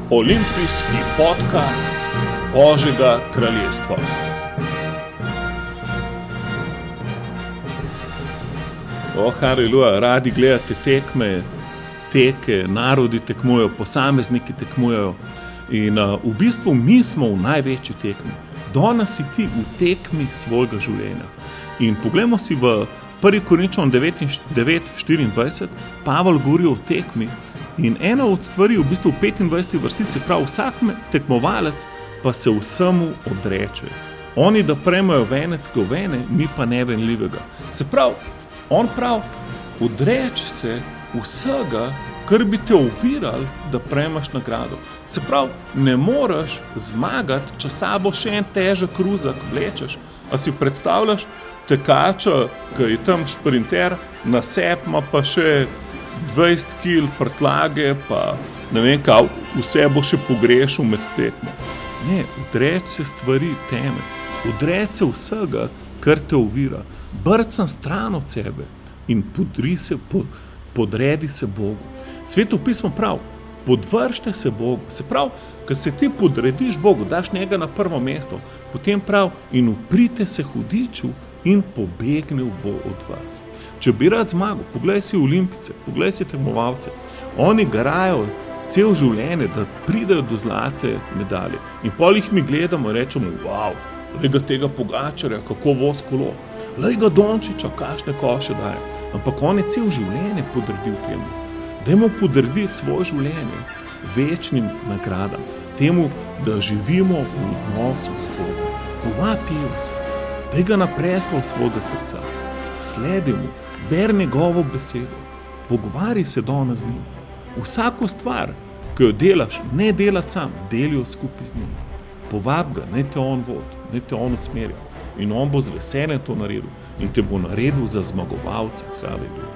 Olimpijski podcast Božjega kraljestva. Haleluja, radi gledate tekme, teke, narodi tekmujejo, posamezniki tekmujejo in v bistvu mi smo v največji tekmi. Danes si ti v tekmi svojega življenja. In poglejmo si v 1. Korinčanom 9:24, Pavel govori o tekmi in ena od stvari v bistvu v 25. vrstici prav vsak tekmovalec pa se vsemu odreče. Oni da prejmejo venec govene, mi pa nevenljivega. Se pravi, on pravi, odreči se vsega, kar bi te ovirali, da prejmaš nagrado. Se pravi, ne moreš zmagati, če sabo še en težek ruzak vlečeš. A si predstavljaš tekača, ki je tam šprinter, na sebi ima pa še 20 kil prtlage, pa ne vem kaj, vse bo še pogrešil med tekmo. Ne, odreči se stvari teme. Odreči se vsega, kar te ovira. Brcam stran od sebe in podredi se Bogu. Sveto pismo pravi, podvržite se Bogu. Se pravi, ko se ti podrediš Bogu, daš njega na prvo mesto, potem pravi, in uprite se hudiču in pobegne od vas. Če bi rad zmagal, poglej si Olimpice, poglej si tekmovalce. Oni garajo cel življenje, da pridejo do zlate medalje. In pol jih mi gledamo in rečemo, wow, lej ga tega Pogačarja, kako voz kolo. Lej ga Dončiča, kakšne koše daje. Ampak on je cel življenje podredil temu. Dajmo podrediti svoje življenje večnim nagradam. Temu, da živimo v odnosu s Bogom. Povapijo se, daj ga na prestol svojega srca. Sledi mu, beri njegovo besedo. Pogovarjaj se danes z njim. Vsako stvar, ki jo delaš, ne delati sam, delijo skupaj z njim. Povab ga, naj te on vodi, naj te on usmerja. In on bo z veseljem to naredil. In te bo naredil za zmagovalca. Haleluja.